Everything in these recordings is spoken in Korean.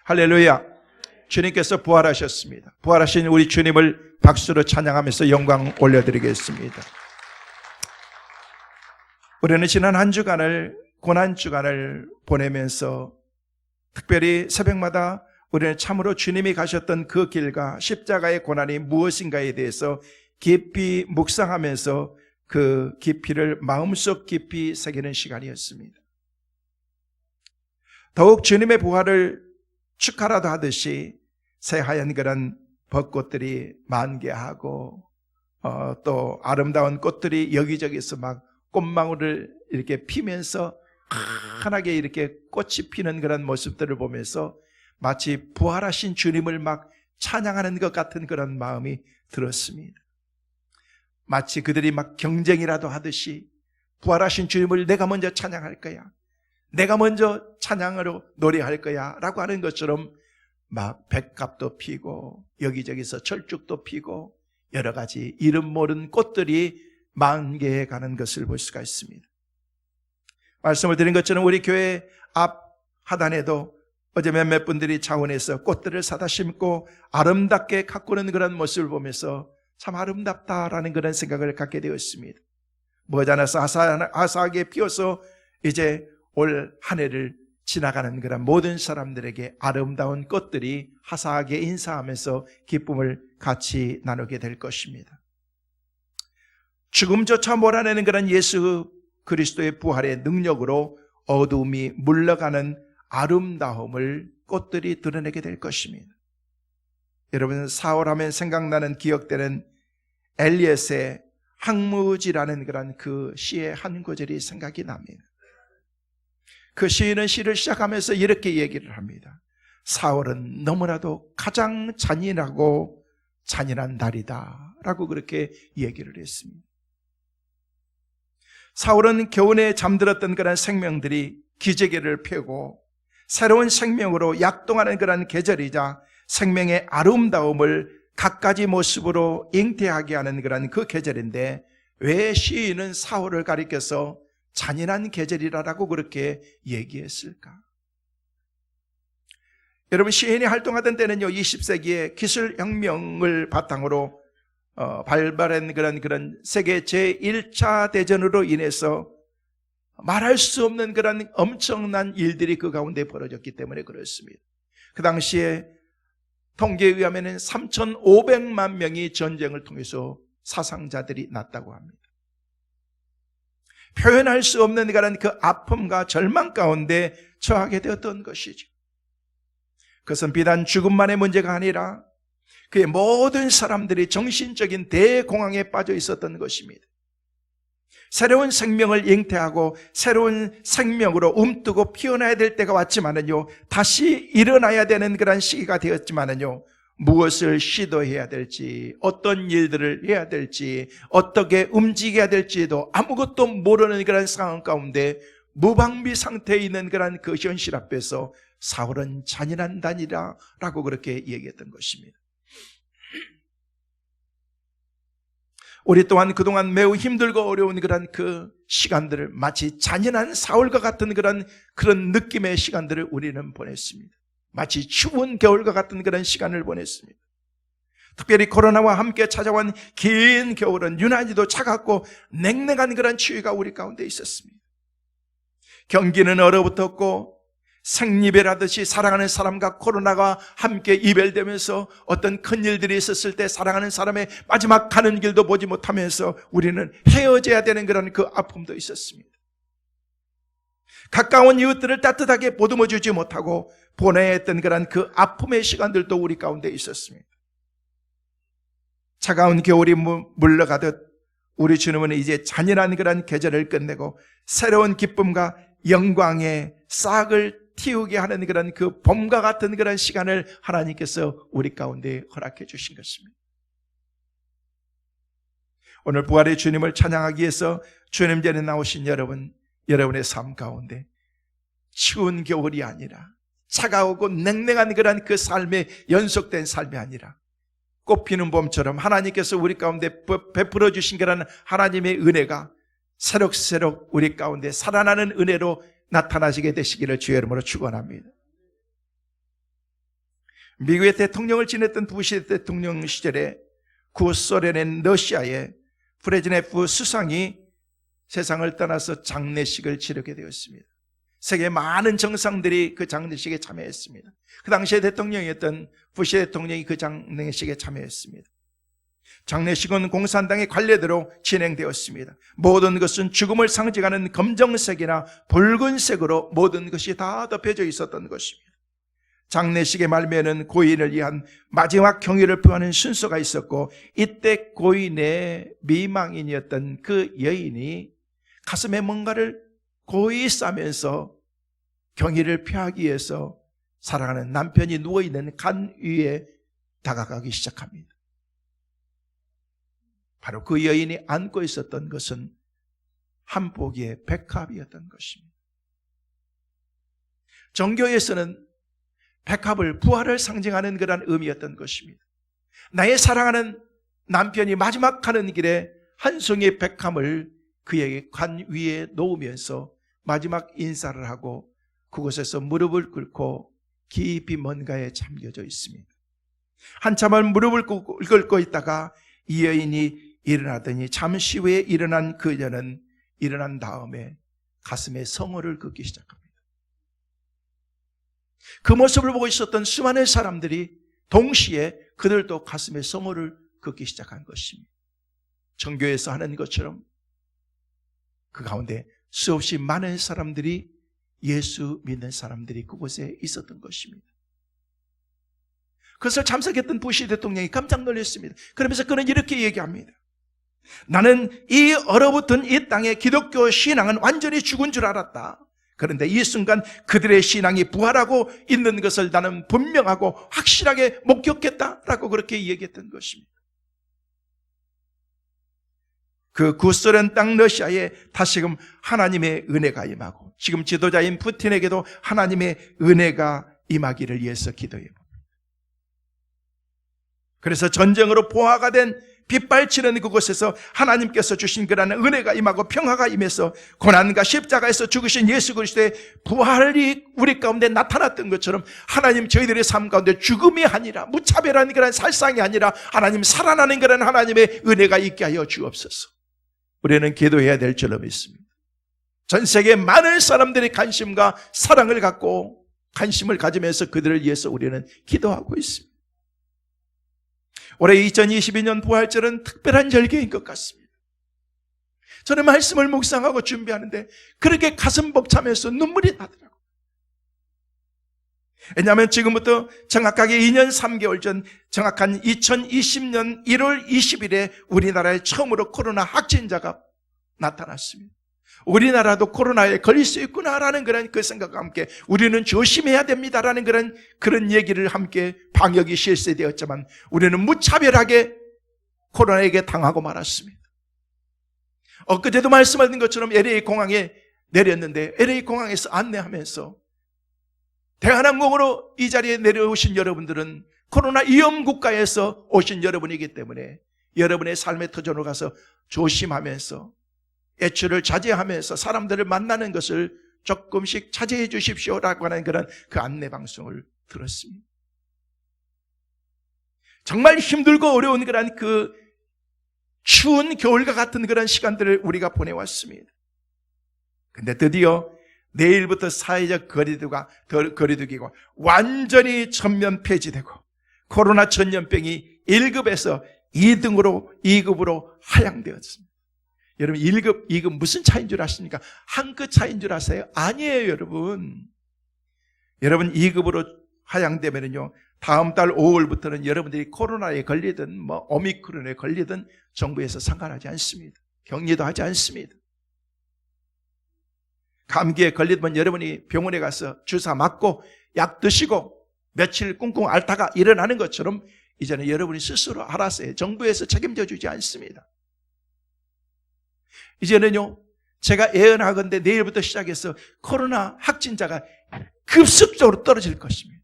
할렐루야. 주님께서 부활하셨습니다. 부활하신 우리 주님을 박수로 찬양하면서 영광 올려드리겠습니다. 우리는 지난 한 주간을 고난주간을 보내면서 특별히 새벽마다 우리는 참으로 주님이 가셨던 그 길과 십자가의 고난이 무엇인가에 대해서 깊이 묵상하면서 그 깊이를 마음속 깊이 새기는 시간이었습니다. 더욱 주님의 부활을 축하라도 하듯이 새하얀 그런 벚꽃들이 만개하고 또 아름다운 꽃들이 여기저기서 막 꽃망울을 이렇게 피면서 환하게 이렇게 꽃이 피는 그런 모습들을 보면서 마치 부활하신 주님을 막 찬양하는 것 같은 그런 마음이 들었습니다. 마치 그들이 막 경쟁이라도 하듯이 부활하신 주님을 내가 먼저 찬양할 거야, 내가 먼저 찬양으로 노래할 거야 라고 하는 것처럼 막 백합도 피고 여기저기서 철쭉도 피고 여러 가지 이름 모르는 꽃들이 만개해 가는 것을 볼 수가 있습니다. 말씀을 드린 것처럼 우리 교회 앞 하단에도 어제 몇몇 분들이 차원에서 꽃들을 사다 심고 아름답게 가꾸는 그런 모습을 보면서 참 아름답다라는 그런 생각을 갖게 되었습니다. 머지않아서 아사하게 피어서 이제 올 한 해를 지나가는 그런 모든 사람들에게 아름다운 꽃들이 화사하게 인사하면서 기쁨을 같이 나누게 될 것입니다. 죽음조차 몰아내는 그런 예수 그리스도의 부활의 능력으로 어두움이 물러가는 아름다움을 꽃들이 드러내게 될 것입니다. 여러분, 4월 하면 생각나는 기억되는 엘리엇의 항무지라는 그런 그 시의 한 구절이 생각이 납니다. 그 시인은 시를 시작하면서 이렇게 얘기를 합니다. 4월은 너무나도 가장 잔인하고 잔인한 달이다 라고 그렇게 얘기를 했습니다. 4월은 겨우내 잠들었던 그런 생명들이 기저귀를 펴고 새로운 생명으로 약동하는 그런 계절이자 생명의 아름다움을 갖가지 모습으로 잉태하게 하는 그런 그 계절인데 왜 시인은 4월을 가리켜서 잔인한 계절이라고 그렇게 얘기했을까? 여러분, 시인이 활동하던 때는요 20세기의 기술혁명을 바탕으로 발발한 그런 세계 제1차 대전으로 인해서 말할 수 없는 그런 엄청난 일들이 그 가운데 벌어졌기 때문에 그렇습니다. 그 당시에 통계에 의하면 3,500만 명이 전쟁을 통해서 사상자들이 났다고 합니다. 표현할 수 없는 그런 그 아픔과 절망 가운데 처하게 되었던 것이죠. 그것은 비단 죽음만의 문제가 아니라 그의 모든 사람들이 정신적인 대공황에 빠져 있었던 것입니다. 새로운 생명을 잉태하고 새로운 생명으로 움뜨고 피어나야 될 때가 왔지만은요, 다시 일어나야 되는 그런 시기가 되었지만은요, 무엇을 시도해야 될지, 어떤 일들을 해야 될지, 어떻게 움직여야 될지도 아무것도 모르는 그런 상황 가운데 무방비 상태에 있는 그런 그 현실 앞에서 4월은 잔인한 단이라고 그렇게 얘기했던 것입니다. 우리 또한 그동안 매우 힘들고 어려운 그런 그 시간들을 마치 잔인한 4월과 같은 그런 느낌의 시간들을 우리는 보냈습니다. 마치 추운 겨울과 같은 그런 시간을 보냈습니다. 특별히 코로나와 함께 찾아온 긴 겨울은 유난히도 차갑고 냉랭한 그런 추위가 우리 가운데 있었습니다. 경기는 얼어붙었고 생이별하듯이 사랑하는 사람과 코로나가 함께 이별되면서 어떤 큰일들이 있었을 때 사랑하는 사람의 마지막 가는 길도 보지 못하면서 우리는 헤어져야 되는 그런 그 아픔도 있었습니다. 가까운 이웃들을 따뜻하게 보듬어 주지 못하고 보내야 했던 그런 그 아픔의 시간들도 우리 가운데 있었습니다. 차가운 겨울이 물러가듯 우리 주님은 이제 잔인한 그런 계절을 끝내고 새로운 기쁨과 영광의 싹을 틔우게 하는 그런 그 봄과 같은 그런 시간을 하나님께서 우리 가운데 허락해 주신 것입니다. 오늘 부활의 주님을 찬양하기 위해서 주님 전에 나오신 여러분의 삶 가운데 추운 겨울이 아니라 차가우고 냉랭한 그런 그 삶의 연속된 삶이 아니라 꽃피는 봄처럼 하나님께서 우리 가운데 베풀어 주신 그런 하나님의 은혜가 새록새록 우리 가운데 살아나는 은혜로 나타나시게 되시기를 주의 이름으로 축원합니다. 미국의 대통령을 지냈던 부시 대통령 시절에 구소련의 러시아의 브레즈네프 수상이 세상을 떠나서 장례식을 치르게 되었습니다. 세계 많은 정상들이 그 장례식에 참여했습니다. 그 당시에 대통령이었던 부시 대통령이 그 장례식에 참여했습니다. 장례식은 공산당의 관례대로 진행되었습니다. 모든 것은 죽음을 상징하는 검정색이나 붉은색으로 모든 것이 다 덮여져 있었던 것입니다. 장례식의 말미에는 고인을 위한 마지막 경의를 표하는 순서가 있었고, 이때 고인의 미망인이었던 그 여인이 가슴에 뭔가를 고이 싸면서 경의를 표하기 위해서 사랑하는 남편이 누워있는 간 위에 다가가기 시작합니다. 바로 그 여인이 안고 있었던 것은 한 포기의 백합이었던 것입니다. 종교에서는 백합을 부활을 상징하는 그런 의미였던 것입니다. 나의 사랑하는 남편이 마지막 가는 길에 한 송이의 백합을 그에게 관 위에 놓으면서 마지막 인사를 하고 그곳에서 무릎을 꿇고 깊이 뭔가에 잠겨져 있습니다. 한참을 무릎을 꿇고 있다가 이 여인이 일어나더니 잠시 후에 일어난 그녀는 일어난 다음에 가슴에 성호를 긋기 시작합니다. 그 모습을 보고 있었던 수많은 사람들이 동시에 그들도 가슴에 성호를 긋기 시작한 것입니다. 정교에서 하는 것처럼 그 가운데 수없이 많은 사람들이, 예수 믿는 사람들이 그곳에 있었던 것입니다. 그것을 참석했던 부시 대통령이 깜짝 놀랐습니다. 그러면서 그는 이렇게 얘기합니다. 나는 이 얼어붙은 이 땅의 기독교 신앙은 완전히 죽은 줄 알았다. 그런데 이 순간 그들의 신앙이 부활하고 있는 것을 나는 분명하고 확실하게 목격했다라고 그렇게 얘기했던 것입니다. 그 구소련 땅 러시아에 다시금 하나님의 은혜가 임하고, 지금 지도자인 푸틴에게도 하나님의 은혜가 임하기를 위해서 기도해 봅니다. 그래서 전쟁으로 포화가 된 빗발치는 그곳에서 하나님께서 주신 그런 은혜가 임하고 평화가 임해서 고난과 십자가에서 죽으신 예수 그리스도의 부활이 우리 가운데 나타났던 것처럼 하나님 저희들의 삶 가운데 죽음이 아니라, 무차별한 그런 살상이 아니라 하나님 살아나는 그런 하나님의 은혜가 있게 하여 주옵소서. 우리는 기도해야 될 줄로 믿습니다. 전 세계 많은 사람들이 관심과 사랑을 갖고 관심을 가지면서 그들을 위해서 우리는 기도하고 있습니다. 올해 2022년 부활절은 특별한 절기인 것 같습니다. 저는 말씀을 묵상하고 준비하는데 그렇게 가슴 벅차면서 눈물이 나더라고요. 왜냐하면 지금부터 정확하게 2년 3개월 전, 정확한 2020년 1월 20일에 우리나라에 처음으로 코로나 확진자가 나타났습니다. 우리나라도 코로나에 걸릴 수 있구나라는 그런 그 생각과 함께 우리는 조심해야 됩니다라는 그런 얘기를 함께 방역이 실시되었지만 우리는 무차별하게 코로나에게 당하고 말았습니다. 엊그제도 말씀하신 것처럼 LA 공항에 내렸는데 LA 공항에서 안내하면서 대한항공으로 이 자리에 내려오신 여러분들은 코로나 위험 국가에서 오신 여러분이기 때문에 여러분의 삶의 터전으로 가서 조심하면서 애출을 자제하면서 사람들을 만나는 것을 조금씩 자제해 주십시오라고 하는 그런 그 안내 방송을 들었습니다. 정말 힘들고 어려운 그런 그 추운 겨울과 같은 그런 시간들을 우리가 보내왔습니다. 근데 드디어 내일부터 사회적 거리두기가 완전히 전면 폐지되고 코로나 전염병이 1급에서 2급으로 하향되었습니다. 여러분 1급, 2급 무슨 차이인 줄 아십니까? 한 끗 차이인 줄 아세요? 아니에요, 여러분. 여러분 2급으로 하향되면요, 다음 달 5월부터는 여러분들이 코로나에 걸리든 오미크론에 걸리든 정부에서 상관하지 않습니다. 격리도 하지 않습니다. 감기에 걸리면 여러분이 병원에 가서 주사 맞고 약 드시고 며칠 꿍꿍 앓다가 일어나는 것처럼 이제는 여러분이 스스로 알아서 해요. 정부에서 책임져 주지 않습니다. 이제는요, 제가 예언하건대 내일부터 시작해서 코로나 확진자가 급속도로 떨어질 것입니다.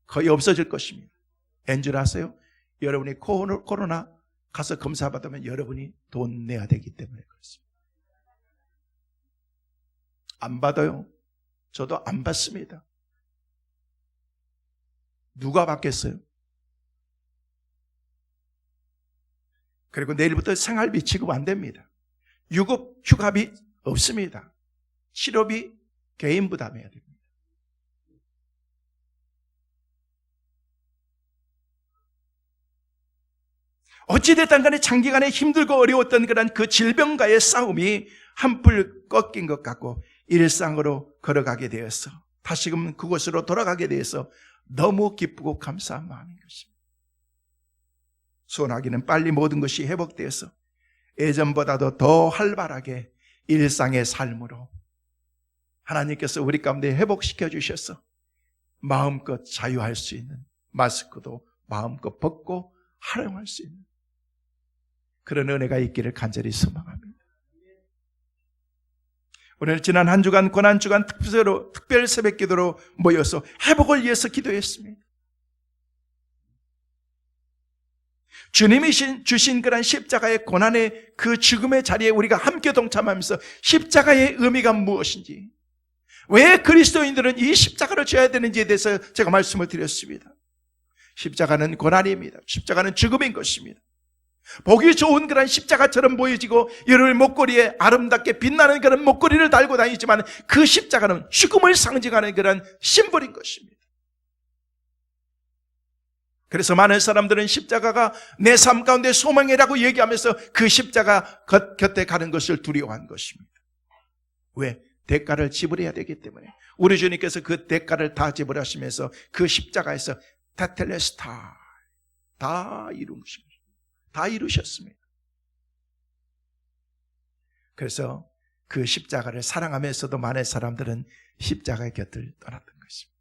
거의 없어질 것입니다. 왠 줄 아세요? 여러분이 코로나 가서 검사 받으면 여러분이 돈 내야 되기 때문에 그렇습니다. 안 받아요. 저도 안 받습니다. 누가 받겠어요? 그리고 내일부터 생활비 지급 안 됩니다. 유급 휴가비 없습니다. 치료비 개인 부담해야 됩니다. 어찌됐든 간에 장기간에 힘들고 어려웠던 그런 그 질병과의 싸움이 한풀 꺾인 것 같고 일상으로 걸어가게 되어서 다시금 그곳으로 돌아가게 되어서 너무 기쁘고 감사한 마음인 것입니다. 소원하기는 빨리 모든 것이 회복되어서 예전보다도 더 활발하게 일상의 삶으로 하나님께서 우리 가운데 회복시켜 주셔서 마음껏 자유할 수 있는, 마스크도 마음껏 벗고 활용할 수 있는 그런 은혜가 있기를 간절히 소망합니다. 오늘 지난 한 주간 고난주간 특별 새벽기도로 모여서 회복을 위해서 기도했습니다. 주님이 주신 그런 십자가의 고난의 그 죽음의 자리에 우리가 함께 동참하면서 십자가의 의미가 무엇인지, 왜 그리스도인들은 이 십자가를 져야 되는지에 대해서 제가 말씀을 드렸습니다. 십자가는 고난입니다. 십자가는 죽음인 것입니다. 보기 좋은 그런 십자가처럼 보여지고 여러분 목걸이에 아름답게 빛나는 그런 목걸이를 달고 다니지만 그 십자가는 죽음을 상징하는 그런 심볼인 것입니다. 그래서 많은 사람들은 십자가가 내 삶 가운데 소망이라고 얘기하면서 그 십자가 곁에 가는 것을 두려워한 것입니다. 왜? 대가를 지불해야 되기 때문에. 우리 주님께서 그 대가를 다 지불하시면서 그 십자가에서 테텔레스타 다 이루십니다. 다 이루셨습니다. 그래서 그 십자가를 사랑하면서도 많은 사람들은 십자가의 곁을 떠났던 것입니다.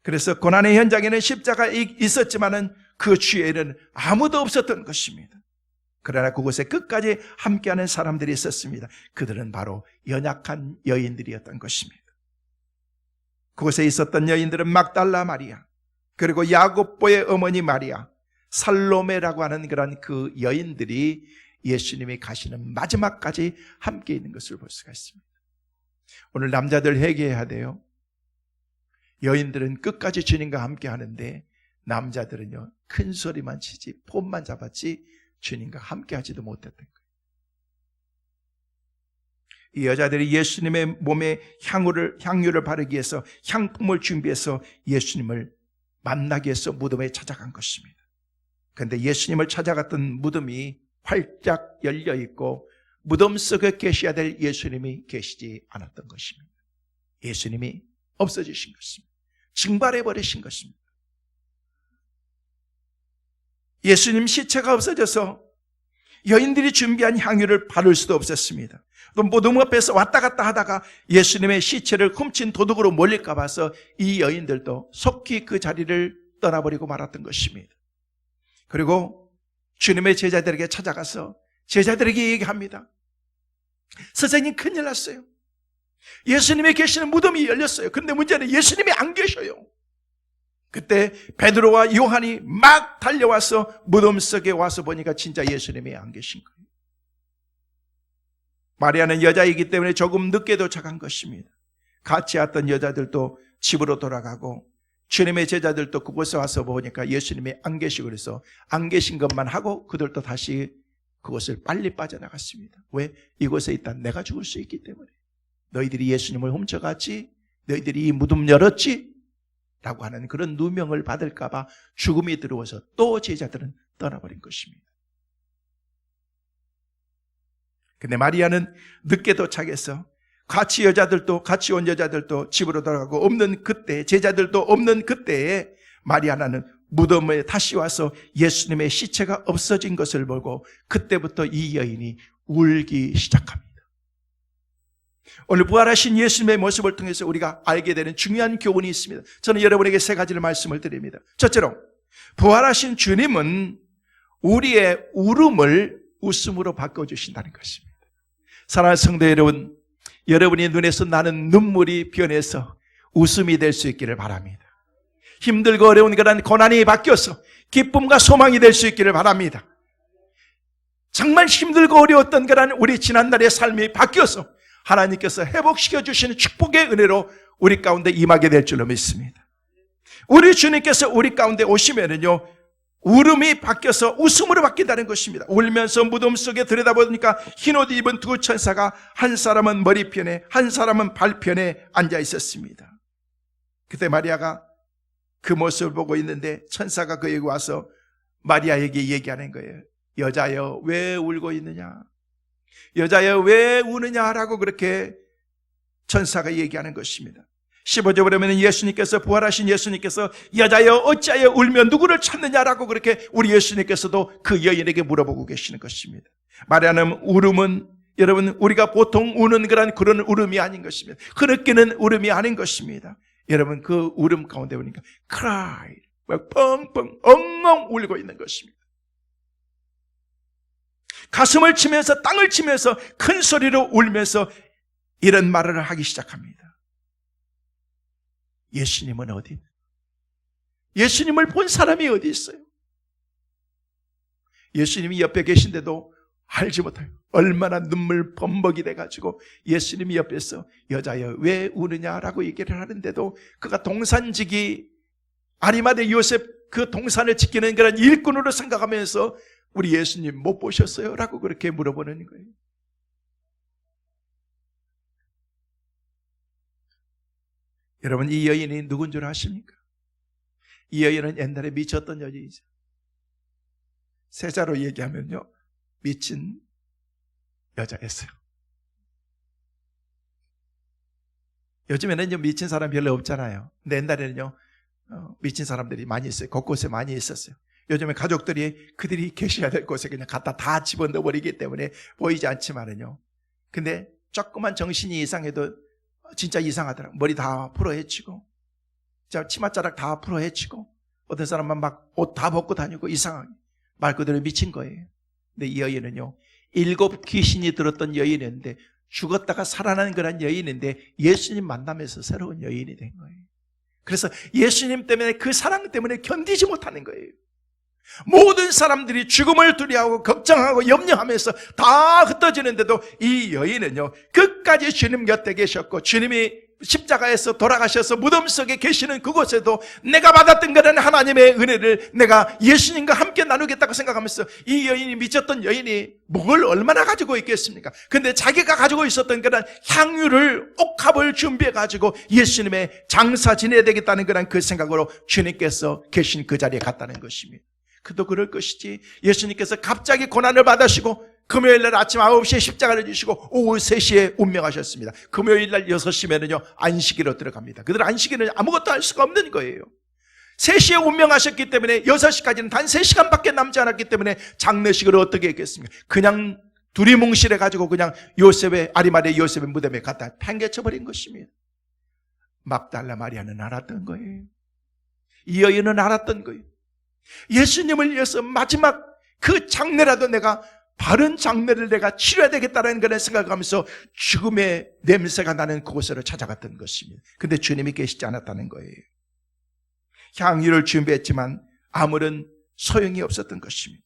그래서 고난의 현장에는 십자가 있었지만은 그 주위에는 아무도 없었던 것입니다. 그러나 그곳에 끝까지 함께하는 사람들이 있었습니다. 그들은 바로 연약한 여인들이었던 것입니다. 그곳에 있었던 여인들은 막달라 마리아, 그리고 야고보의 어머니 마리아, 살로메라고 하는 그런 그 여인들이 예수님이 가시는 마지막까지 함께 있는 것을 볼 수가 있습니다. 오늘 남자들 회개해야 돼요. 여인들은 끝까지 주님과 함께 하는데 남자들은요, 큰 소리만 치지 폰만 잡았지 주님과 함께 하지도 못했던 거예요. 이 여자들이 예수님의 몸에 향유를 바르기 위해서 향품을 준비해서 예수님을 만나기 위해서 무덤에 찾아간 것입니다. 그런데 예수님을 찾아갔던 무덤이 활짝 열려 있고 무덤 속에 계셔야 될 예수님이 계시지 않았던 것입니다. 예수님이 없어지신 것입니다. 증발해 버리신 것입니다. 예수님 시체가 없어져서 여인들이 준비한 향유를 바를 수도 없었습니다. 또 무덤 앞에서 왔다 갔다 하다가 예수님의 시체를 훔친 도둑으로 몰릴까 봐서 이 여인들도 속히 그 자리를 떠나버리고 말았던 것입니다. 그리고 주님의 제자들에게 찾아가서 제자들에게 얘기합니다. 선생님, 큰일 났어요. 예수님이 계시는 무덤이 열렸어요. 그런데 문제는 예수님이 안 계셔요. 그때 베드로와 요한이 막 달려와서 무덤 속에 와서 보니까 진짜 예수님이 안 계신 거예요. 마리아는 여자이기 때문에 조금 늦게 도착한 것입니다. 같이 왔던 여자들도 집으로 돌아가고 주님의 제자들도 그곳에 와서 보니까 예수님이 안 계시고 그래서 안 계신 것만 하고 그들도 다시 그곳을 빨리 빠져나갔습니다. 왜? 이곳에 있다 내가 죽을 수 있기 때문에. 너희들이 예수님을 훔쳐갔지? 너희들이 이 무덤 열었지? 라고 하는 그런 누명을 받을까 봐 죽음이 들어와서 또 제자들은 떠나버린 것입니다. 근데 마리아는 늦게 도착해서 같이 온 여자들도 집으로 돌아가고 없는 그때, 제자들도 없는 그때에 마리아는 무덤에 다시 와서 예수님의 시체가 없어진 것을 보고 그때부터 이 여인이 울기 시작합니다. 오늘 부활하신 예수님의 모습을 통해서 우리가 알게 되는 중요한 교훈이 있습니다. 저는 여러분에게 세 가지를 말씀을 드립니다. 첫째로, 부활하신 주님은 우리의 울음을 웃음으로 바꿔주신다는 것입니다. 사랑하는 성도 여러분, 여러분의 눈에서 나는 눈물이 변해서 웃음이 될 수 있기를 바랍니다. 힘들고 어려운 그런 고난이 바뀌어서 기쁨과 소망이 될 수 있기를 바랍니다. 정말 힘들고 어려웠던 그런 우리 지난날의 삶이 바뀌어서 하나님께서 회복시켜 주시는 축복의 은혜로 우리 가운데 임하게 될 줄로 믿습니다. 우리 주님께서 우리 가운데 오시면은요, 울음이 바뀌어서 웃음으로 바뀐다는 것입니다. 울면서 무덤 속에 들여다보니까 흰옷 입은 두 천사가 한 사람은 머리편에 한 사람은 발편에 앉아 있었습니다. 그때 마리아가 그 모습을 보고 있는데 천사가 그에게 와서 마리아에게 얘기하는 거예요. 여자여 왜 울고 있느냐, 여자여 왜 우느냐라고 그렇게 천사가 얘기하는 것입니다. 15절 보면 예수님께서, 부활하신 예수님께서 여자여 어찌하여 울며 누구를 찾느냐라고 그렇게 우리 예수님께서도 그 여인에게 물어보고 계시는 것입니다. 마리아는 울음은 여러분 우리가 보통 우는 그런 울음이 아닌 것입니다. 흐느끼는 울음이 아닌 것입니다. 여러분 그 울음 가운데 보니까 cry, 펑펑 엉엉 울고 있는 것입니다. 가슴을 치면서 땅을 치면서 큰 소리로 울면서 이런 말을 하기 시작합니다. 예수님은 어디 있느냐? 예수님을 본 사람이 어디 있어요? 예수님이 옆에 계신데도 알지 못해요. 얼마나 눈물 범벅이 돼가지고 예수님이 옆에서 여자여 왜 우느냐라고 얘기를 하는데도 그가 동산지기 아리마대 요셉 그 동산을 지키는 그런 일꾼으로 생각하면서 우리 예수님 못 보셨어요? 라고 그렇게 물어보는 거예요. 여러분 이 여인이 누군 줄 아십니까? 이 여인은 옛날에 미쳤던 여인이죠. 세자로 얘기하면요, 미친 여자였어요. 요즘에는 미친 사람 별로 없잖아요. 근데 옛날에는요 미친 사람들이 많이 있어요. 곳곳에 많이 있었어요. 요즘에 가족들이 그들이 계셔야 될 곳에 그냥 갖다 다 집어넣어 버리기 때문에 보이지 않지만은요, 근데 조그만 정신이 이상해도 진짜 이상하더라. 머리 다 풀어헤치고 치맛자락 다 풀어헤치고 어떤 사람은 막 옷 다 벗고 다니고 이상하게 말 그대로 미친 거예요. 근데 이 여인은요 7 귀신이 들었던 여인인데 죽었다가 살아난 그런 여인인데 예수님 만나면서 새로운 여인이 된 거예요. 그래서 예수님 때문에 그 사랑 때문에 견디지 못하는 거예요. 모든 사람들이 죽음을 두려워하고 걱정하고 염려하면서 다 흩어지는데도 이 여인은요 끝까지 주님 곁에 계셨고, 주님이 십자가에서 돌아가셔서 무덤 속에 계시는 그곳에도 내가 받았던 그런 하나님의 은혜를 내가 예수님과 함께 나누겠다고 생각하면서 이 여인이 미쳤던 여인이 뭘 얼마나 가지고 있겠습니까? 근데 자기가 가지고 있었던 그런 향유를 옥합을 준비해 가지고 예수님의 장사 지내야 되겠다는 그런 그 생각으로 주님께서 계신 그 자리에 갔다는 것입니다. 그도 그럴 것이지 예수님께서 갑자기 고난을 받으시고 금요일날 아침 9시에 십자가를 지시고 오후 3시에 운명하셨습니다. 금요일날 6시면은요 안식일로 들어갑니다. 그들 안식일은 아무것도 할 수가 없는 거예요. 3시에 운명하셨기 때문에 6시까지는 단 3시간밖에 남지 않았기 때문에 장례식을 어떻게 했겠습니까? 그냥 두리뭉실해 가지고 그냥 아리마대 요셉의 무덤에 갖다 팽개쳐버린 것입니다. 막달라 마리아는 알았던 거예요. 이 여인은 알았던 거예요. 예수님을 위해서 마지막 그 장례라도 내가 바른 장례를 내가 치러야 되겠다는 그런 생각을 하면서 죽음의 냄새가 나는 그곳으로 찾아갔던 것입니다. 근데 주님이 계시지 않았다는 거예요. 향유를 준비했지만 아무런 소용이 없었던 것입니다.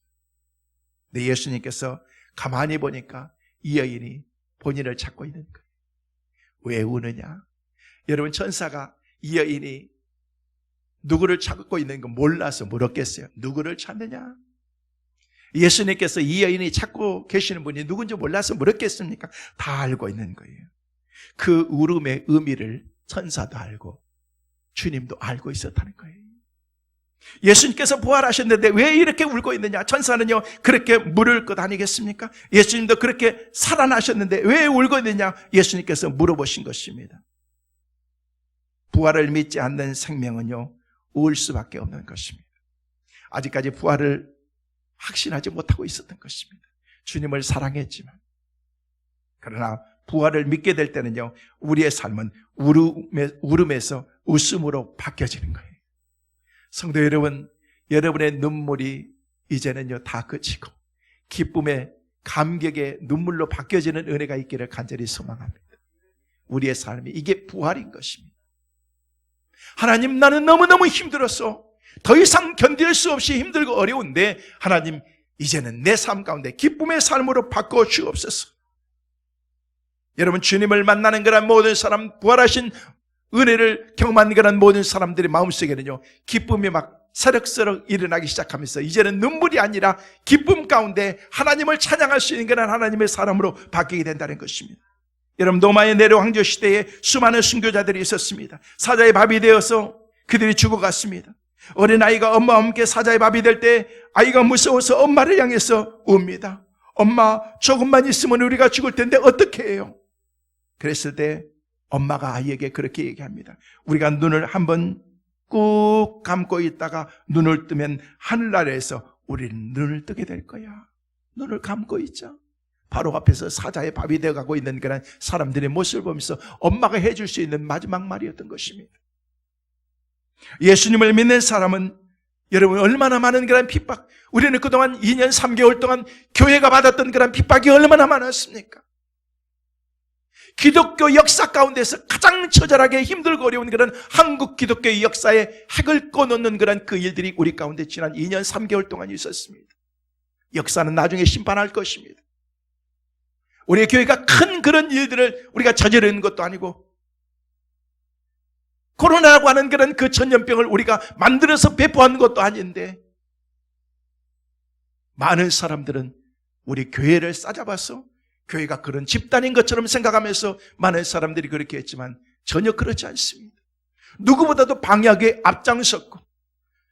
근데 예수님께서 가만히 보니까 이 여인이 본인을 찾고 있는 거예요. 왜 우느냐? 여러분 천사가 이 여인이 누구를 찾고 있는 거 몰라서 물었겠어요. 누구를 찾느냐? 예수님께서 이 여인이 찾고 계시는 분이 누군지 몰라서 물었겠습니까? 다 알고 있는 거예요. 그 울음의 의미를 천사도 알고 주님도 알고 있었다는 거예요. 예수님께서 부활하셨는데 왜 이렇게 울고 있느냐? 천사는요 그렇게 물을 것 아니겠습니까? 예수님도 그렇게 살아나셨는데 왜 울고 있느냐? 예수님께서 물어보신 것입니다. 부활을 믿지 않는 생명은요 울 수밖에 없는 것입니다. 아직까지 부활을 확신하지 못하고 있었던 것입니다. 주님을 사랑했지만, 그러나 부활을 믿게 될 때는요 우리의 삶은 울음에서 웃음으로 바뀌어지는 거예요. 성도 여러분, 여러분의 눈물이 이제는요 다 그치고 기쁨의 감격의 눈물로 바뀌어지는 은혜가 있기를 간절히 소망합니다. 우리의 삶이 이게 부활인 것입니다. 하나님, 나는 너무너무 힘들었어. 더 이상 견딜 수 없이 힘들고 어려운데 하나님, 이제는 내 삶 가운데 기쁨의 삶으로 바꿔 주옵소서. 여러분, 주님을 만나는 그런 모든 사람, 부활하신 은혜를 경험한 그런 모든 사람들의 마음속에는요, 기쁨이 막 새록새록 일어나기 시작하면서 이제는 눈물이 아니라 기쁨 가운데 하나님을 찬양할 수 있는 그런 하나님의 사람으로 바뀌게 된다는 것입니다. 여러분, 로마의 네로 황제 시대에 수많은 순교자들이 있었습니다. 사자의 밥이 되어서 그들이 죽어갔습니다. 어린아이가 엄마와 함께 사자의 밥이 될 때 아이가 무서워서 엄마를 향해서 웁니다. 엄마, 조금만 있으면 우리가 죽을 텐데 어떻게 해요? 그랬을 때 엄마가 아이에게 그렇게 얘기합니다. 우리가 눈을 한번 꾹 감고 있다가 눈을 뜨면 하늘나라에서 우리는 눈을 뜨게 될 거야. 눈을 감고 있자. 바로 앞에서 사자의 밥이 되어가고 있는 그런 사람들의 모습을 보면서 엄마가 해줄 수 있는 마지막 말이었던 것입니다. 예수님을 믿는 사람은 여러분 얼마나 많은 그런 핍박, 우리는 그동안 2년 3개월 동안 교회가 받았던 그런 핍박이 얼마나 많았습니까? 기독교 역사 가운데서 가장 처절하게 힘들고 어려운 그런 한국 기독교의 역사에 핵을 꺼놓는 그런 그 일들이 우리 가운데 지난 2년 3개월 동안 있었습니다. 역사는 나중에 심판할 것입니다. 우리 교회가 큰 그런 일들을 우리가 저지르는 것도 아니고 코로나라고 하는 그런 그 전염병을 우리가 만들어서 배포하는 것도 아닌데 많은 사람들은 우리 교회를 싸잡아서 교회가 그런 집단인 것처럼 생각하면서 많은 사람들이 그렇게 했지만 전혀 그렇지 않습니다. 누구보다도 방역에 앞장섰고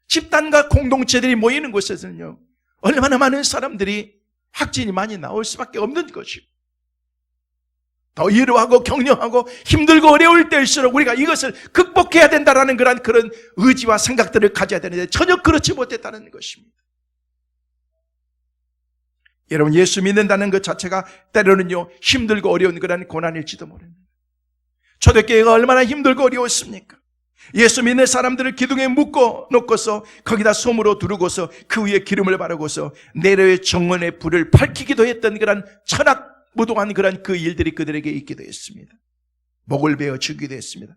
집단과 공동체들이 모이는 곳에서는요, 얼마나 많은 사람들이 확진이 많이 나올 수밖에 없는 것이고, 더 위로하고 격려하고 힘들고 어려울 때일수록 우리가 이것을 극복해야 된다는 그런 의지와 생각들을 가져야 되는데 전혀 그렇지 못했다는 것입니다. 여러분, 예수 믿는다는 것 자체가 때로는요, 힘들고 어려운 그런 고난일지도 모릅니다. 초대교회가 얼마나 힘들고 어려웠습니까? 예수 믿는 사람들을 기둥에 묶어 놓고서 거기다 솜으로 두르고서 그 위에 기름을 바르고서 네로의 정원의 불을 밝히기도 했던 그런 천악무도한 그런 그 일들이 그들에게 있기도 했습니다. 목을 베어 죽이기도 했습니다.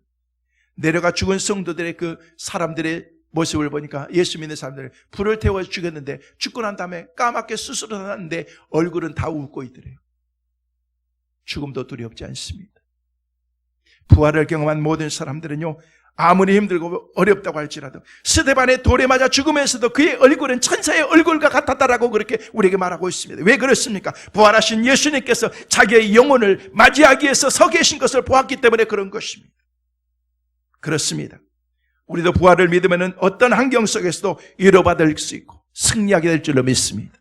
네로가 죽은 성도들의 그 사람들의 모습을 보니까 예수 믿는 사람들 불을 태워 죽였는데 죽고 난 다음에 까맣게 스스로 났는데 얼굴은 다 웃고 있더래요. 죽음도 두렵지 않습니다. 부활을 경험한 모든 사람들은요, 아무리 힘들고 어렵다고 할지라도 스데반의 돌에 맞아 죽으면서도 그의 얼굴은 천사의 얼굴과 같았다라고 그렇게 우리에게 말하고 있습니다. 왜 그렇습니까? 부활하신 예수님께서 자기의 영혼을 맞이하기 위해서 서 계신 것을 보았기 때문에 그런 것입니다. 그렇습니다. 우리도 부활을 믿으면 어떤 환경 속에서도 위로받을 수 있고 승리하게 될 줄로 믿습니다.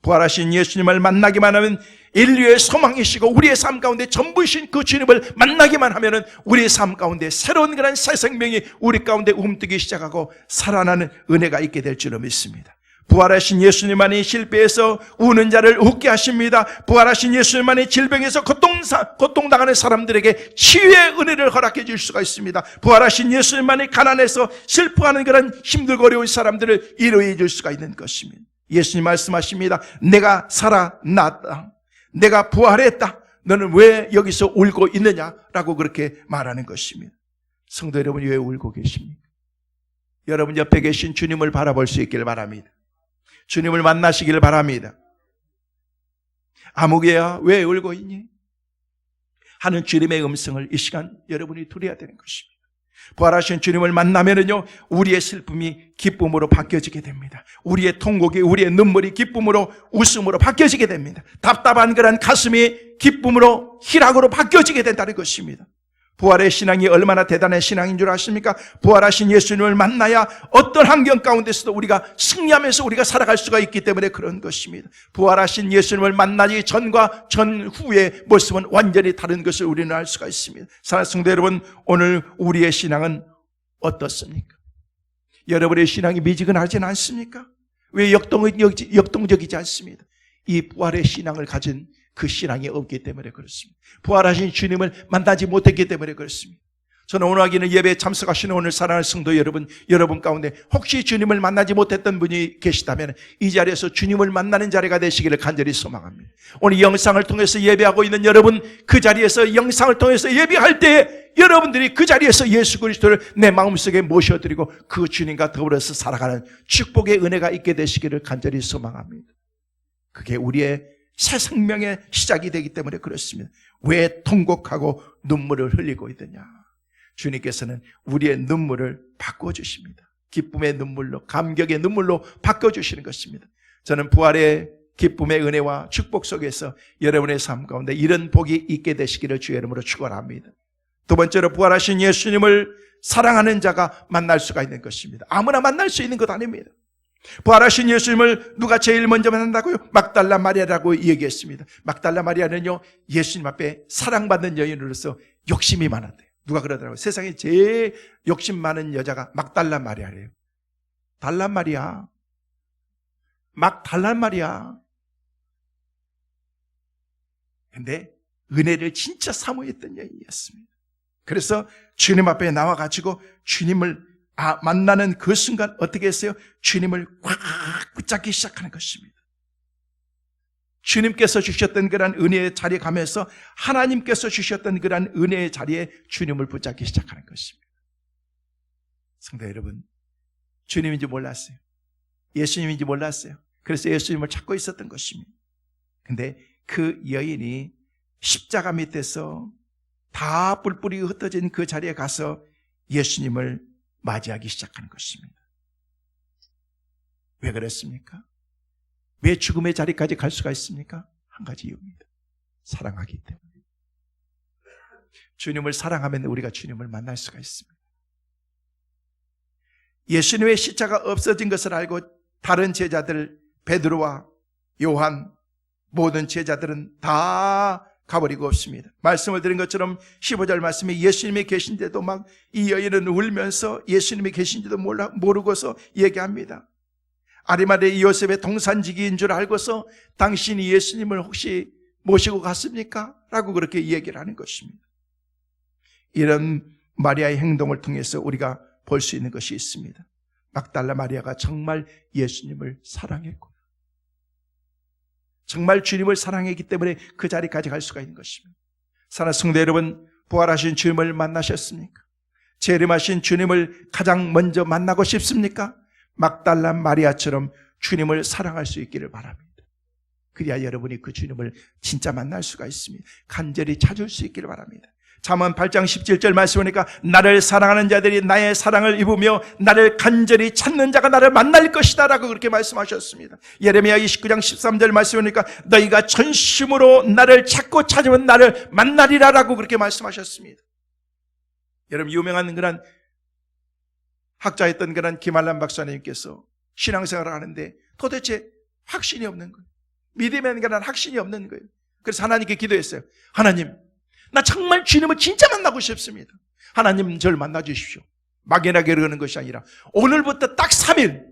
부활하신 예수님을 만나기만 하면 인류의 소망이시고 우리의 삶 가운데 전부이신 그 주님을 만나기만 하면 우리의 삶 가운데 새로운 그런 새 생명이 우리 가운데 움뜨기 시작하고 살아나는 은혜가 있게 될 줄로 믿습니다. 부활하신 예수님만이 실패해서 우는 자를 웃게 하십니다. 부활하신 예수님만이 질병에서 고통당하는 사람들에게 치유의 은혜를 허락해 줄 수가 있습니다. 부활하신 예수님만이 가난해서 슬퍼하는 그런 힘들고 어려운 사람들을 위로해 줄 수가 있는 것입니다. 예수님 말씀하십니다. 내가 살아났다. 내가 부활했다. 너는 왜 여기서 울고 있느냐라고 그렇게 말하는 것입니다. 성도 여러분, 왜 울고 계십니까? 여러분 옆에 계신 주님을 바라볼 수 있길 바랍니다. 주님을 만나시길 바랍니다. 아무개야 왜 울고 있니? 하는 주님의 음성을 이 시간 여러분이 들어야 되는 것입니다. 부활하신 주님을 만나면은요, 우리의 슬픔이 기쁨으로 바뀌어지게 됩니다. 우리의 통곡이, 우리의 눈물이 기쁨으로, 웃음으로 바뀌어지게 됩니다. 답답한 그런 가슴이 기쁨으로, 희락으로 바뀌어지게 된다는 것입니다. 부활의 신앙이 얼마나 대단한 신앙인 줄 아십니까? 부활하신 예수님을 만나야 어떤 환경 가운데서도 우리가 승리하면서 우리가 살아갈 수가 있기 때문에 그런 것입니다. 부활하신 예수님을 만나기 전과 전후의 모습은 완전히 다른 것을 우리는 알 수가 있습니다. 사랑하는 성도 여러분, 오늘 우리의 신앙은 어떻습니까? 여러분의 신앙이 미지근하진 않습니까? 왜 역동적이지 않습니다? 이 부활의 신앙을 가진 그 신앙이 없기 때문에 그렇습니다. 부활하신 주님을 만나지 못했기 때문에 그렇습니다. 저는 오늘 하기는 예배에 참석하시는 오늘 사랑하는 성도 여러분 가운데 혹시 주님을 만나지 못했던 분이 계시다면 이 자리에서 주님을 만나는 자리가 되시기를 간절히 소망합니다. 오늘 영상을 통해서 예배하고 있는 여러분, 그 자리에서 영상을 통해서 예배할 때 여러분들이 그 자리에서 예수 그리스도를 내 마음속에 모셔드리고 그 주님과 더불어서 살아가는 축복의 은혜가 있게 되시기를 간절히 소망합니다. 그게 우리의 새 생명의 시작이 되기 때문에 그렇습니다. 왜 통곡하고 눈물을 흘리고 있느냐? 주님께서는 우리의 눈물을 바꿔주십니다. 기쁨의 눈물로, 감격의 눈물로 바꿔주시는 것입니다. 저는 부활의 기쁨의 은혜와 축복 속에서 여러분의 삶 가운데 이런 복이 있게 되시기를 주의 이름으로 축원합니다. 두 번째로 부활하신 예수님을 사랑하는 자가 만날 수가 있는 것입니다. 아무나 만날 수 있는 것 아닙니다. 부활하신 예수님을 누가 제일 먼저 만난다고요? 막달라 마리아라고 얘기했습니다. 막달라 마리아는요, 예수님 앞에 사랑받는 여인으로서 욕심이 많았대요. 누가 그러더라고요. 세상에 제일 욕심 많은 여자가 막달라 마리아래요. 달란 말이야. 막 달란 말이야. 근데 은혜를 진짜 사모했던 여인이었습니다. 그래서 주님 앞에 나와가지고 주님을 만나는 그 순간 어떻게 했어요? 주님을 꽉 붙잡기 시작하는 것입니다. 주님께서 주셨던 그런 은혜의 자리에 가면서 하나님께서 주셨던 그런 은혜의 자리에 주님을 붙잡기 시작하는 것입니다. 성도 여러분, 주님인지 몰랐어요. 예수님인지 몰랐어요. 그래서 예수님을 찾고 있었던 것입니다. 근데 그 여인이 십자가 밑에서 다 뿔뿔이 흩어진 그 자리에 가서 예수님을 맞이하기 시작하는 것입니다. 왜 그랬습니까? 왜 죽음의 자리까지 갈 수가 있습니까? 한 가지 이유입니다. 사랑하기 때문에. 주님을 사랑하면 우리가 주님을 만날 수가 있습니다. 예수님의 십자가 없어진 것을 알고 다른 제자들, 베드로와 요한, 모든 제자들은 다 가버리고 없습니다. 말씀을 드린 것처럼 15절 말씀에 예수님이 계신데도 막 이 여인은 울면서 예수님이 계신지도 모르고서 얘기합니다. 아리마대 요셉의 동산지기인 줄 알고서 당신이 예수님을 혹시 모시고 갔습니까? 라고 그렇게 얘기를 하는 것입니다. 이런 마리아의 행동을 통해서 우리가 볼 수 있는 것이 있습니다. 막달라 마리아가 정말 예수님을 사랑했고 정말 주님을 사랑했기 때문에 그 자리까지 갈 수가 있는 것입니다. 사랑하는 성도 여러분, 부활하신 주님을 만나셨습니까? 재림하신 주님을 가장 먼저 만나고 싶습니까? 막달라 마리아처럼 주님을 사랑할 수 있기를 바랍니다. 그래야 여러분이 그 주님을 진짜 만날 수가 있습니다. 간절히 찾을 수 있기를 바랍니다. 잠언 8장 17절 말씀하니까 나를 사랑하는 자들이 나의 사랑을 입으며 나를 간절히 찾는 자가 나를 만날 것이다 라고 그렇게 말씀하셨습니다. 예레미야 29장 13절 말씀하니까 너희가 전심으로 나를 찾고 찾으면 나를 만나리라 라고 그렇게 말씀하셨습니다. 여러분, 유명한 그런 학자였던 그런 김한란 박사님께서 신앙생활을 하는데 도대체 확신이 없는 거예요. 믿음에 대한 확신이 없는 거예요. 그래서 하나님께 기도했어요. 하나님, 나 정말 주님을 진짜 만나고 싶습니다. 하나님 저를 만나주십시오. 막연하게 그러는 것이 아니라 오늘부터 딱 3일,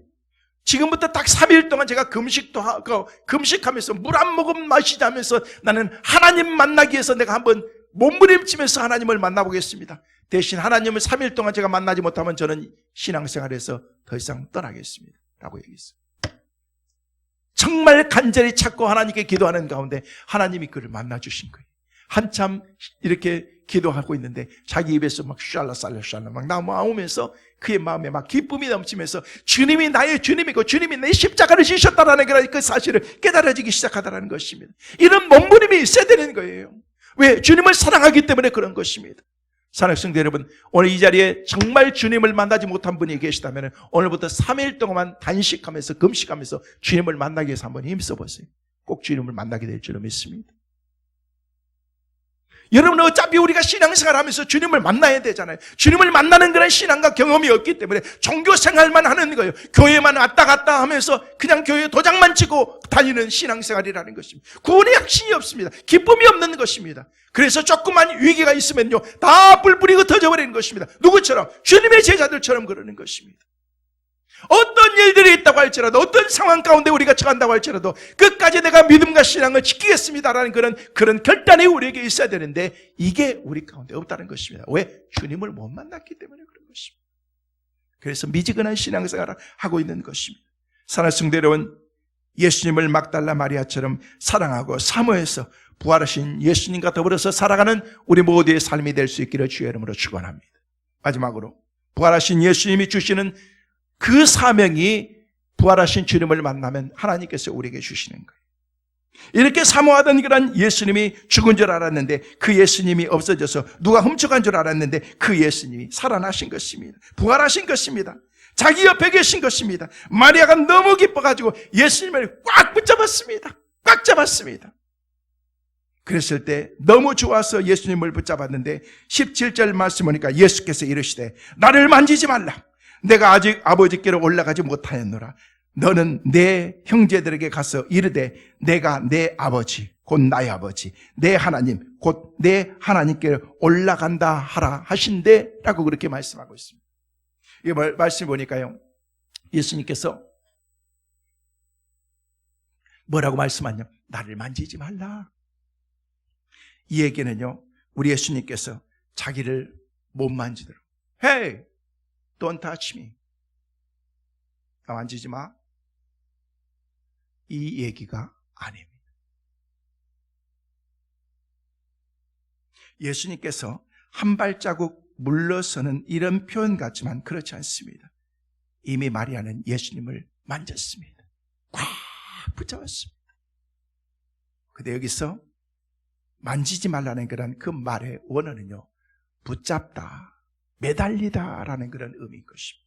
지금부터 딱 3일 동안 제가 금식도 하고 금식하면서 물 한 모금 마시자면서 나는 하나님 만나기 위해서 내가 한번 몸부림치면서 하나님을 만나보겠습니다. 대신 하나님을 3일 동안 제가 만나지 못하면 저는 신앙생활에서 더 이상 떠나겠습니다 라고 얘기했어요. 정말 간절히 찾고 하나님께 기도하는 가운데 하나님이 그를 만나주신 거예요. 한참 이렇게 기도하고 있는데 자기 입에서 막 샬라살라샬라 막 나오면서 그의 마음에 막 기쁨이 넘치면서 주님이 나의 주님이고 주님이 내 십자가를 지셨다라는 그 사실을 깨달아지기 시작하다라는 것입니다. 이런 몸부림이 있어야 되는 거예요. 왜? 주님을 사랑하기 때문에 그런 것입니다. 사랑하는 성도 여러분, 오늘 이 자리에 정말 주님을 만나지 못한 분이 계시다면 오늘부터 3일 동안 단식하면서 금식하면서 주님을 만나기 위해서 한번 힘써보세요. 꼭 주님을 만나게 될 줄로 믿습니다. 여러분, 어차피 우리가 신앙생활 하면서 주님을 만나야 되잖아요. 주님을 만나는 그런 신앙과 경험이 없기 때문에 종교생활만 하는 거예요. 교회만 왔다 갔다 하면서 그냥 교회 도장만 치고 다니는 신앙생활이라는 것입니다. 구원의 확신이 없습니다. 기쁨이 없는 것입니다. 그래서 조그만 위기가 있으면요 다 뿔뿔이 흩어져 버리는 것입니다. 누구처럼? 주님의 제자들처럼 그러는 것입니다. 어떤 일들이 있다고 할지라도, 어떤 상황 가운데 우리가 처한다고 할지라도 끝까지 내가 믿음과 신앙을 지키겠습니다라는 그런 결단이 우리에게 있어야 되는데 이게 우리 가운데 없다는 것입니다. 왜? 주님을 못 만났기 때문에 그런 것입니다. 그래서 미지근한 신앙생활을 하고 있는 것입니다. 사랑하는 성도 여러분, 예수님을 막달라 마리아처럼 사랑하고 사모해서 부활하신 예수님과 더불어서 살아가는 우리 모두의 삶이 될 수 있기를 주의 이름으로 축원합니다. 마지막으로 부활하신 예수님이 주시는 그 사명이 부활하신 주님을 만나면 하나님께서 우리에게 주시는 거예요. 이렇게 사모하던 그런 예수님이 죽은 줄 알았는데 그 예수님이 없어져서 누가 훔쳐간 줄 알았는데 그 예수님이 살아나신 것입니다. 부활하신 것입니다. 자기 옆에 계신 것입니다. 마리아가 너무 기뻐가지고 예수님을 꽉 붙잡았습니다. 꽉 잡았습니다. 그랬을 때 너무 좋아서 예수님을 붙잡았는데 17절 말씀 보니까 예수께서 이르시되 나를 만지지 말라. 내가 아직 아버지께로 올라가지 못하였노라. 너는 내 형제들에게 가서 이르되 내가 내 아버지 곧 나의 아버지 내 하나님 곧 내 하나님께로 올라간다 하라 하신대 라고 그렇게 말씀하고 있습니다. 이 말씀 보니까요, 예수님께서 뭐라고 말씀하냐, 나를 만지지 말라. 이 얘기는요, 우리 예수님께서 자기를 못 만지도록 Hey, don't touch me. 나 만지지 마. 이 얘기가 아닙니다. 예수님께서 한 발자국 물러서는 이런 표현 같지만 그렇지 않습니다. 이미 마리아는 예수님을 만졌습니다. 꽉 붙잡았습니다. 근데 여기서 만지지 말라는 그런 그 말의 원어는요, 붙잡다, 매달리다라는 그런 의미인 것입니다.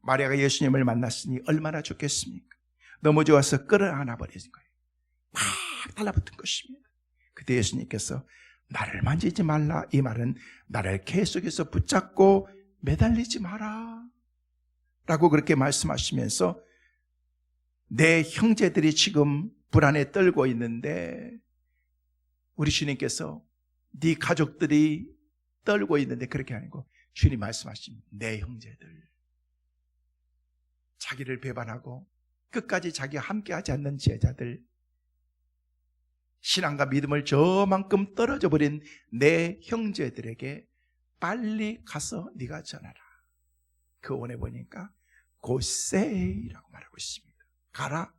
마리아가 예수님을 만났으니 얼마나 좋겠습니까? 너무 좋아서 끌어안아 버린 거예요. 막 달라붙은 것입니다. 그때 예수님께서 나를 만지지 말라, 이 말은 나를 계속해서 붙잡고 매달리지 마라 라고 그렇게 말씀하시면서 내 형제들이 지금 불안에 떨고 있는데, 우리 주님께서 네 가족들이 떨고 있는데 그렇게 아니고 주님 말씀하신 내 형제들, 자기를 배반하고 끝까지 자기와 함께하지 않는 제자들, 신앙과 믿음을 저만큼 떨어져 버린 내 형제들에게 빨리 가서 네가 전하라. 그 원에 보니까 Go say라고 말하고 있습니다. 가라,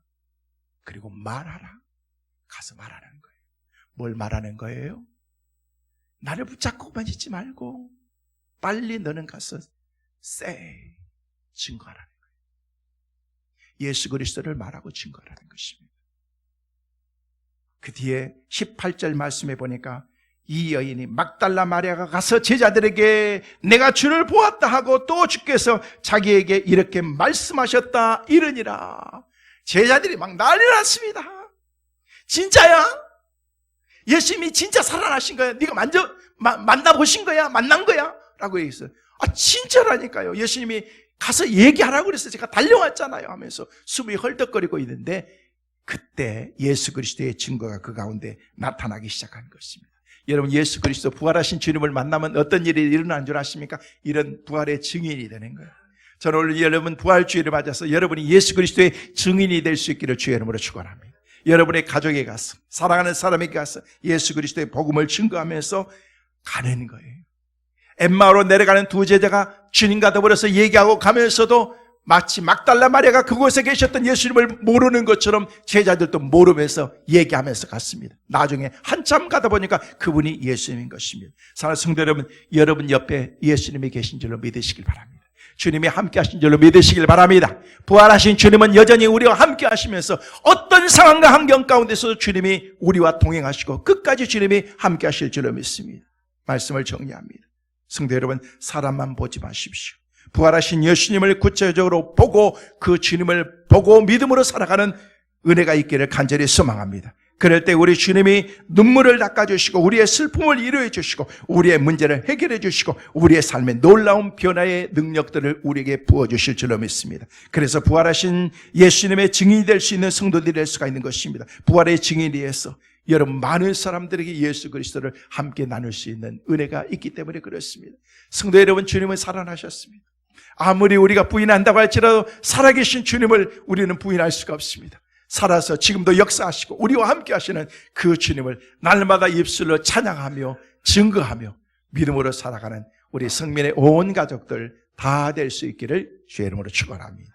그리고 말하라. 가서 말하는 거예요. 뭘 말하는 거예요? 나를 붙잡고 만지지 말고 빨리 너는 가서 say, 증거하라는 거예요. 예수 그리스도를 말하고 증거하라는 것입니다. 그 뒤에 18절 말씀에 보니까 이 여인이 막달라 마리아가 가서 제자들에게 내가 주를 보았다 하고 또 주께서 자기에게 이렇게 말씀하셨다 이르니라. 제자들이 막 난리 났습니다. 진짜야? 예수님이 진짜 살아나신 거야? 네가 만나보신 거야? 만난 거야? 라고 얘기했어요. 진짜라니까요. 예수님이 가서 얘기하라고 그랬어요. 제가 달려왔잖아요 하면서 숨이 헐떡거리고 있는데, 그때 예수 그리스도의 증거가 그 가운데 나타나기 시작한 것입니다. 여러분, 예수 그리스도 부활하신 주님을 만나면 어떤 일이 일어나는 줄 아십니까? 이런 부활의 증인이 되는 거예요. 저는 오늘 여러분 부활주의를 맞아서 여러분이 예수 그리스도의 증인이 될 수 있기를 주의 이름으로 축원합니다. 여러분의 가족에 가서, 사랑하는 사람에게 가서 예수 그리스도의 복음을 증거하면서 가는 거예요. 엠마오로 내려가는 두 제자가 주님과 더불어서 얘기하고 가면서도 마치 막달라 마리아가 그곳에 계셨던 예수님을 모르는 것처럼 제자들도 모르면서 얘기하면서 갔습니다. 나중에 한참 가다 보니까 그분이 예수님인 것입니다. 사랑하는 성도 여러분, 여러분 옆에 예수님이 계신 줄로 믿으시길 바랍니다. 주님이 함께 하신 줄로 믿으시길 바랍니다. 부활하신 주님은 여전히 우리와 함께 하시면서 어떤 상황과 환경 가운데서도 주님이 우리와 동행하시고 끝까지 주님이 함께 하실 줄로 믿습니다. 말씀을 정리합니다. 성도 여러분, 사람만 보지 마십시오. 부활하신 예수님을 구체적으로 보고 그 주님을 보고 믿음으로 살아가는 은혜가 있기를 간절히 소망합니다. 그럴 때 우리 주님이 눈물을 닦아주시고 우리의 슬픔을 이루어 주시고 우리의 문제를 해결해 주시고 우리의 삶의 놀라운 변화의 능력들을 우리에게 부어주실 줄로 믿습니다. 그래서 부활하신 예수님의 증인이 될 수 있는 성도들이 될 수가 있는 것입니다. 부활의 증인이 돼서 여러분 많은 사람들에게 예수 그리스도를 함께 나눌 수 있는 은혜가 있기 때문에 그렇습니다. 성도 여러분, 주님은 살아나셨습니다. 아무리 우리가 부인한다고 할지라도 살아계신 주님을 우리는 부인할 수가 없습니다. 살아서 지금도 역사하시고 우리와 함께 하시는 그 주님을 날마다 입술로 찬양하며 증거하며 믿음으로 살아가는 우리 성민의 온 가족들 다 될 수 있기를 주의 이름으로 축원합니다.